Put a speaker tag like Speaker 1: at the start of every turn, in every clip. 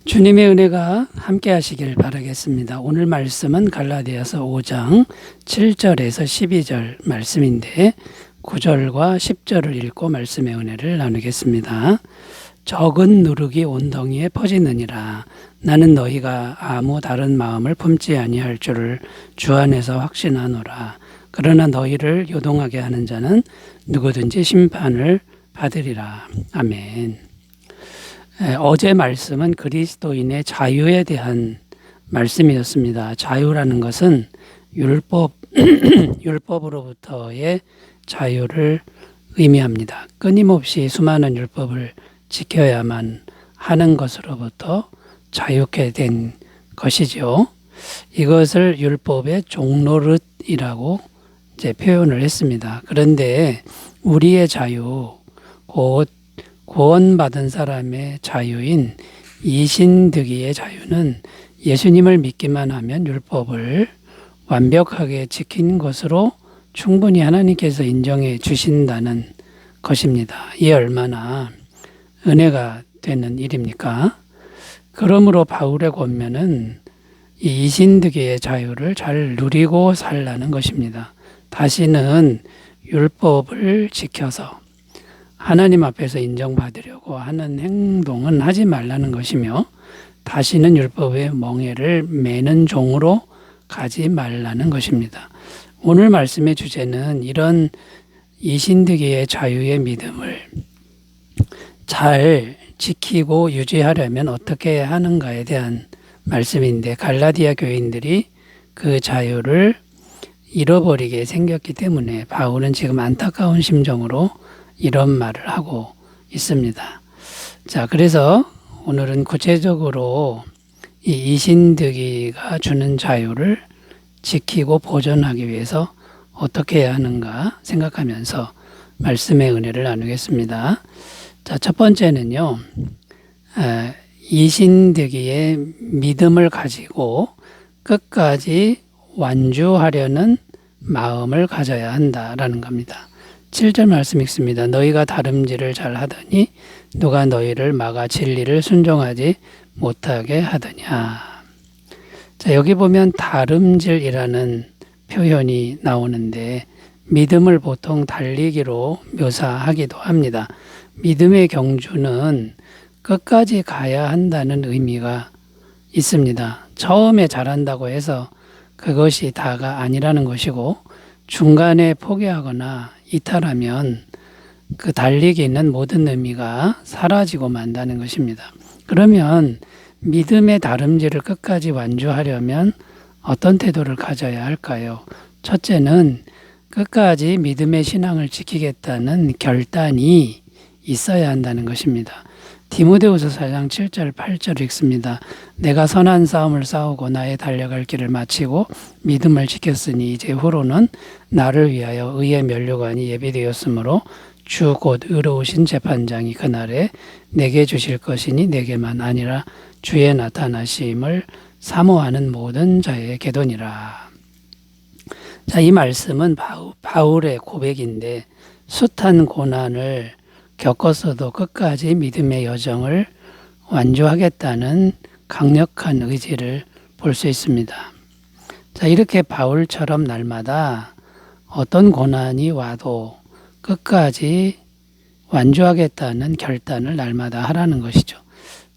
Speaker 1: 주님의 은혜가 함께 하시길 바라겠습니다. 오늘 말씀은 갈라디아서 5장 7절에서 12절 말씀인데 9절과 10절을 읽고 말씀의 은혜를 나누겠습니다. 적은 누룩이 온 덩이에 퍼지느니라. 나는 너희가 아무 다른 마음을 품지 아니할 줄을 주 안에서 확신하노라. 그러나 너희를 요동하게 하는 자는 누구든지 심판을 받으리라. 아멘. 어제 말씀은 그리스도인의 자유에 대한 말씀이었습니다. 자유라는 것은 율법으로부터의 자유를 의미합니다. 끊임없이 수많은 율법을 지켜야만 하는 것으로부터 자유케 된 것이죠. 이것을 율법의 종노릇이라고 이제 표현을 했습니다. 그런데 우리의 자유, 곧 구원받은 사람의 자유인 이신득이의 자유는 예수님을 믿기만 하면 율법을 완벽하게 지킨 것으로 충분히 하나님께서 인정해 주신다는 것입니다. 이게 얼마나 은혜가 되는 일입니까? 그러므로 바울의 권면은 이 이신득이의 자유를 잘 누리고 살라는 것입니다. 다시는 율법을 지켜서 하나님 앞에서 인정받으려고 하는 행동은 하지 말라는 것이며 다시는 율법의 멍에를 매는 종으로 가지 말라는 것입니다. 오늘 말씀의 주제는 이런 이신득이의 자유의 믿음을 잘 지키고 유지하려면 어떻게 하는가에 대한 말씀인데 갈라디아 교인들이 그 자유를 잃어버리게 생겼기 때문에 바울은 지금 안타까운 심정으로 이런 말을 하고 있습니다. 자, 그래서 오늘은 구체적으로 이 이신득이가 주는 자유를 지키고 보존하기 위해서 어떻게 해야 하는가 생각하면서 말씀의 은혜를 나누겠습니다. 자, 첫 번째는요, 이신득이의 믿음을 가지고 끝까지 완주하려는 마음을 가져야 한다라는 겁니다. 7절 말씀 읽습니다. 너희가 다름질을 잘 하더니 누가 너희를 막아 진리를 순종하지 못하게 하더냐. 자, 여기 보면 다름질이라는 표현이 나오는데 믿음을 보통 달리기로 묘사하기도 합니다. 믿음의 경주는 끝까지 가야 한다는 의미가 있습니다. 처음에 잘한다고 해서 그것이 다가 아니라는 것이고 중간에 포기하거나 이탈하면 그 달리기는 모든 의미가 사라지고 만다는 것입니다. 그러면 믿음의 다름질을 끝까지 완주하려면 어떤 태도를 가져야 할까요? 첫째는 끝까지 믿음의 신앙을 지키겠다는 결단이 있어야 한다는 것입니다. 디모데후서 4장 7절 8절 읽습니다. 내가 선한 싸움을 싸우고 나의 달려갈 길을 마치고 믿음을 지켰으니 이제 후로는 나를 위하여 의의 면류관이 예비되었으므로 주 곧 의로우신 재판장이 그날에 내게 주실 것이니 내게만 아니라 주의 나타나심을 사모하는 모든 자의 계도니라. 자, 이 말씀은 바울의 고백인데 숱한 고난을 겪었어도 끝까지 믿음의 여정을 완주하겠다는 강력한 의지를 볼 수 있습니다. 자, 이렇게 바울처럼 날마다 어떤 고난이 와도 끝까지 완주하겠다는 결단을 날마다 하라는 것이죠.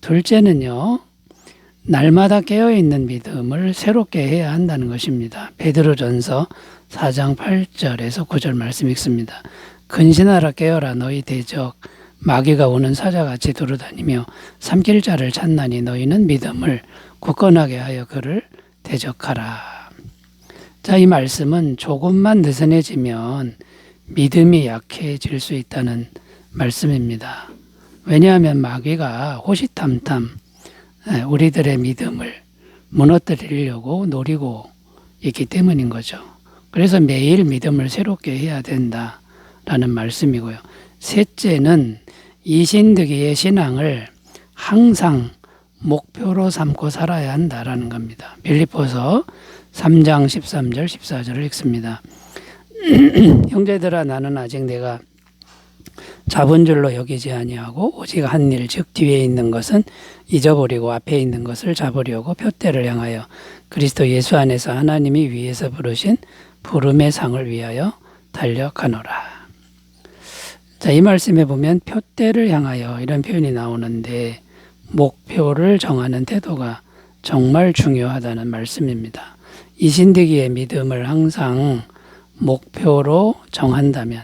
Speaker 1: 둘째는요, 날마다 깨어있는 믿음을 새롭게 해야 한다는 것입니다. 베드로전서 4장 8절에서 9절 말씀 읽습니다. 근신하라 깨어라 너희 대적 마귀가 오는 사자같이 두루다니며 삼킬 자를 찾나니 너희는 믿음을 굳건하게 하여 그를 대적하라. 자, 이 말씀은 조금만 느슨해지면 믿음이 약해질 수 있다는 말씀입니다. 왜냐하면 마귀가 호시탐탐 우리들의 믿음을 무너뜨리려고 노리고 있기 때문인 거죠. 그래서 매일 믿음을 새롭게 해야 된다. 라는 말씀이고요. 셋째는 이신득이의 신앙을 항상 목표로 삼고 살아야 한다라는 겁니다. 빌립보서 3장 13절 14절을 읽습니다. 형제들아 나는 아직 내가 잡은 줄로 여기지 아니하고 오직 한 일, 즉 뒤에 있는 것은 잊어버리고 앞에 있는 것을 잡으려고 표대를 향하여 그리스도 예수 안에서 하나님이 위에서 부르신 부름의 상을 위하여 달려가노라. 자, 이 말씀에 보면 표대를 향하여 이런 표현이 나오는데 목표를 정하는 태도가 정말 중요하다는 말씀입니다. 이신득이의 믿음을 항상 목표로 정한다면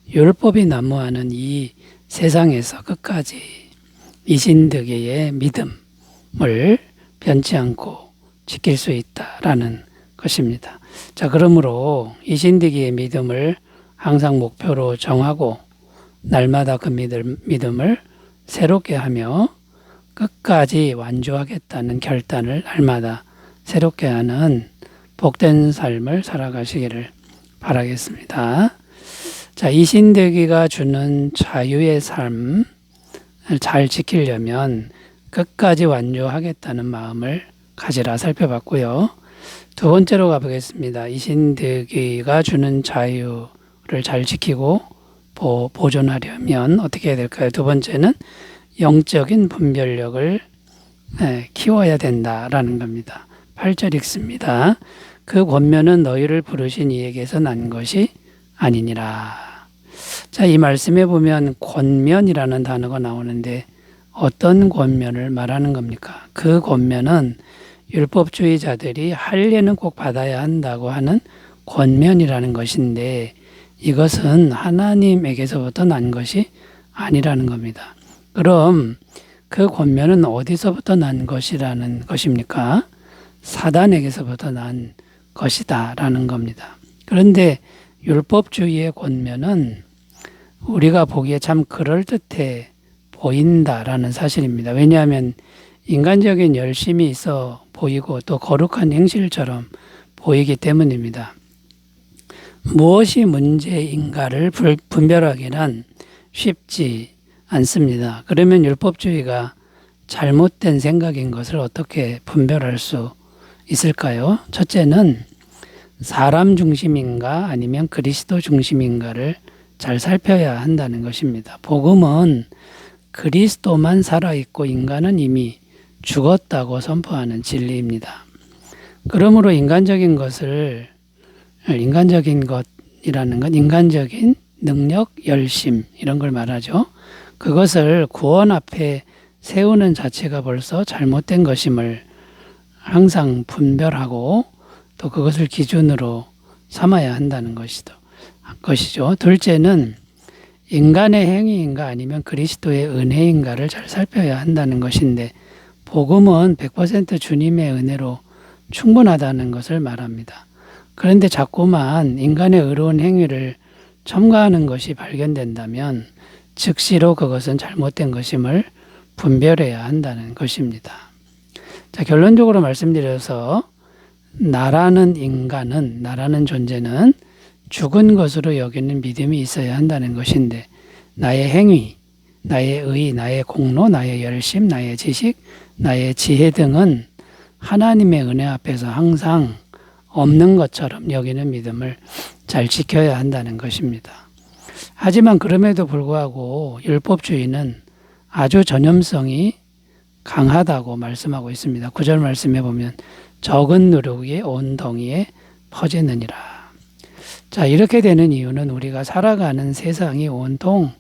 Speaker 1: 율법이 난무하는 이 세상에서 끝까지 이신득이의 믿음을 변치 않고 지킬 수 있다라는 것입니다. 자, 그러므로 이신득이의 믿음을 항상 목표로 정하고 날마다 그 믿음을 새롭게 하며 끝까지 완주하겠다는 결단을 날마다 새롭게 하는 복된 삶을 살아가시기를 바라겠습니다. 자, 이신득이가 주는 자유의 삶을 잘 지키려면 끝까지 완주하겠다는 마음을 가지라 살펴봤고요. 두 번째로 가보겠습니다. 이신득이가 주는 자유를 잘 지키고 보존하려면 어떻게 해야 될까요? 두 번째는 영적인 분별력을 키워야 된다라는 겁니다. 8절 읽습니다. 그 권면은 너희를 부르신 이에게서 난 것이 아니니라. 자, 이 말씀에 보면 권면이라는 단어가 나오는데 어떤 권면을 말하는 겁니까? 그 권면은 율법주의자들이 할례는 꼭 받아야 한다고 하는 권면이라는 것인데 이것은 하나님에게서부터 난 것이 아니라는 겁니다. 그럼 그 권면은 어디서부터 난 것이라는 것입니까? 사단에게서부터 난 것이다라는 겁니다. 그런데 율법주의의 권면은 우리가 보기에 참 그럴듯해 보인다라는 사실입니다. 왜냐하면 인간적인 열심이 있어 보이고 또 거룩한 행실처럼 보이기 때문입니다. 무엇이 문제인가를 분별하기는 쉽지 않습니다. 그러면 율법주의가 잘못된 생각인 것을 어떻게 분별할 수 있을까요? 첫째는 사람 중심인가 아니면 그리스도 중심인가를 잘 살펴야 한다는 것입니다. 복음은 그리스도만 살아있고 인간은 이미 죽었다고 선포하는 진리입니다. 그러므로 인간적인 것이라는 건 인간적인 능력, 열심 이런 걸 말하죠. 그것을 구원 앞에 세우는 자체가 벌써 잘못된 것임을 항상 분별하고 또 그것을 기준으로 삼아야 한다는 것이죠. 둘째는 인간의 행위인가 아니면 그리스도의 은혜인가를 잘 살펴야 한다는 것인데 복음은 100% 주님의 은혜로 충분하다는 것을 말합니다. 그런데 자꾸만 인간의 의로운 행위를 첨가하는 것이 발견된다면 즉시로 그것은 잘못된 것임을 분별해야 한다는 것입니다. 자, 결론적으로 말씀드려서 나라는 존재는 죽은 것으로 여기는 믿음이 있어야 한다는 것인데 나의 행위, 나의 의, 나의 공로, 나의 열심, 나의 지식, 나의 지혜 등은 하나님의 은혜 앞에서 항상 없는 것처럼 여기는 믿음을 잘 지켜야 한다는 것입니다. 하지만 그럼에도 불구하고 율법주의는 아주 전염성이 강하다고 말씀하고 있습니다. 9절 말씀해 보면 적은 누룩이 온 덩이에 퍼지느니라. 자, 이렇게 되는 이유는 우리가 살아가는 세상이 온통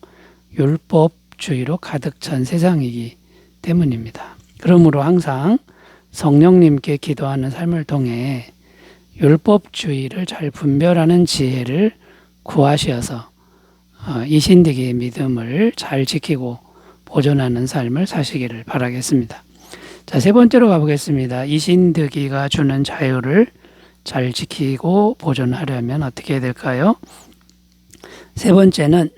Speaker 1: 율법주의로 가득 찬 세상이기 때문입니다. 그러므로 항상 성령님께 기도하는 삶을 통해 율법주의를 잘 분별하는 지혜를 구하셔서 이신득이의 믿음을 잘 지키고 보존하는 삶을 사시기를 바라겠습니다. 자, 세 번째로 가보겠습니다. 이신득이가 주는 자유를 잘 지키고 보존하려면 어떻게 해야 될까요? 세 번째는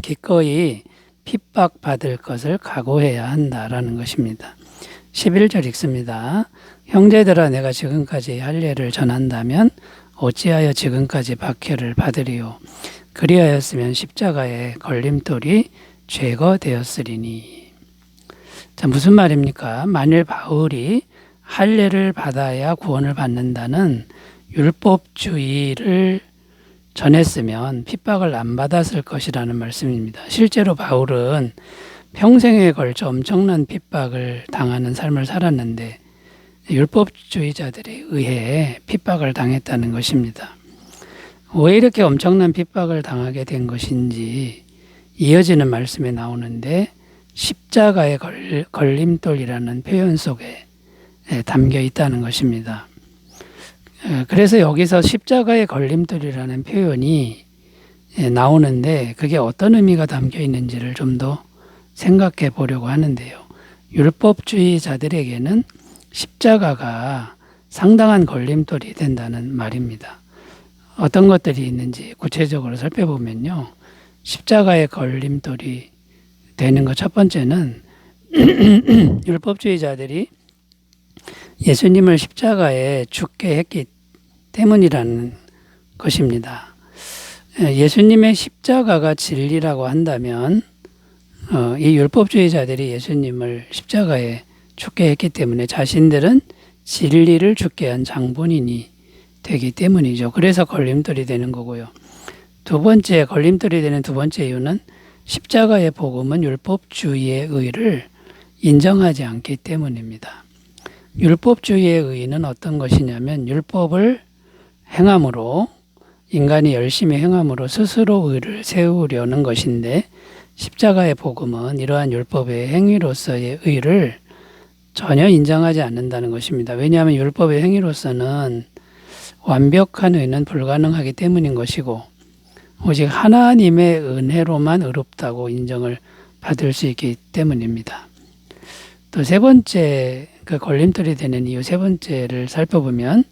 Speaker 1: 기꺼이 핍박받을 것을 각오해야 한다라는 것입니다. 11절 읽습니다. 형제들아 내가 지금까지 할례를 전한다면 어찌하여 지금까지 박해를 받으리요. 그리하였으면 십자가의 걸림돌이 제거되었으리니. 자, 무슨 말입니까? 만일 바울이 할례를 받아야 구원을 받는다는 율법주의를 전했으면 핍박을 안 받았을 것이라는 말씀입니다. 실제로 바울은 평생에 걸쳐 엄청난 핍박을 당하는 삶을 살았는데 율법주의자들에 의해 핍박을 당했다는 것입니다. 왜 이렇게 엄청난 핍박을 당하게 된 것인지 이어지는 말씀에 나오는데 십자가의 걸림돌이라는 표현 속에 담겨 있다는 것입니다. 그래서 여기서 십자가의 걸림돌이라는 표현이 나오는데 그게 어떤 의미가 담겨 있는지를 좀 더 생각해 보려고 하는데요. 율법주의자들에게는 십자가가 상당한 걸림돌이 된다는 말입니다. 어떤 것들이 있는지 구체적으로 살펴보면요. 십자가의 걸림돌이 되는 것 첫 번째는 율법주의자들이 예수님을 십자가에 죽게 했기 때문이라는 것입니다. 예수님의 십자가가 진리라고 한다면 이 율법주의자들이 예수님을 십자가에 죽게 했기 때문에 자신들은 진리를 죽게 한 장본인이 되기 때문이죠. 그래서 걸림돌이 되는 거고요. 두 번째, 걸림돌이 되는 두 번째 이유는 십자가의 복음은 율법주의의 의를 인정하지 않기 때문입니다. 율법주의의 의는 어떤 것이냐면 율법을 행함으로 인간이 열심히 행함으로 스스로 의를 세우려는 것인데 십자가의 복음은 이러한 율법의 행위로서의 의를 전혀 인정하지 않는다는 것입니다. 왜냐하면 율법의 행위로서는 완벽한 의는 불가능하기 때문인 것이고 오직 하나님의 은혜로만 의롭다고 인정을 받을 수 있기 때문입니다. 또 세 번째 그 걸림돌이 되는 이유 세 번째를 살펴보면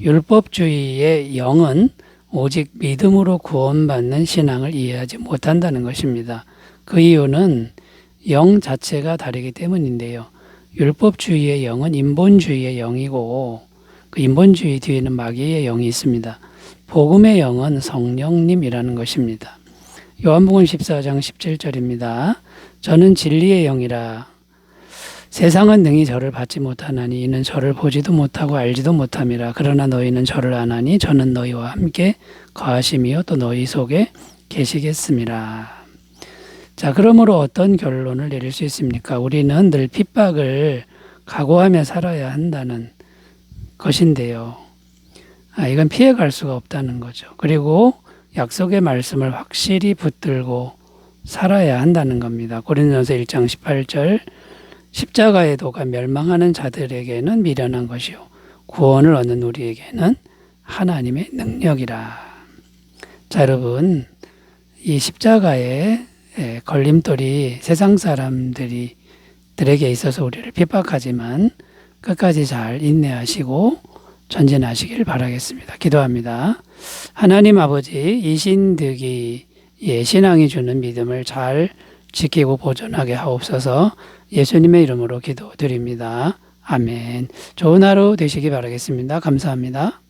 Speaker 1: 율법주의의 영은 오직 믿음으로 구원받는 신앙을 이해하지 못한다는 것입니다. 그 이유는 영 자체가 다르기 때문인데요. 율법주의의 영은 인본주의의 영이고 그 인본주의 뒤에는 마귀의 영이 있습니다. 복음의 영은 성령님이라는 것입니다. 요한복음 14장 17절입니다. 저는 진리의 영이라 세상은 능히 저를 받지 못하나니 이는 저를 보지도 못하고 알지도 못함이라. 그러나 너희는 저를 아나니 저는 너희와 함께 거하심이요 또 너희 속에 계시겠음이라. 자, 그러므로 어떤 결론을 내릴 수 있습니까? 우리는 늘 핍박을 각오하며 살아야 한다는 것인데요. 이건 피해갈 수가 없다는 거죠. 그리고 약속의 말씀을 확실히 붙들고 살아야 한다는 겁니다. 고린도전서 1장 18절 십자가의 도가 멸망하는 자들에게는 미련한 것이요 구원을 얻는 우리에게는 하나님의 능력이라. 자, 여러분, 이 십자가의 걸림돌이 세상 사람들에게 있어서 우리를 핍박하지만 끝까지 잘 인내하시고 전진하시길 바라겠습니다. 기도합니다. 하나님 아버지, 이신득이의 신앙이 주는 믿음을 잘 지키고 보존하게 하옵소서. 예수님의 이름으로 기도드립니다. 아멘. 좋은 하루 되시기 바라겠습니다. 감사합니다.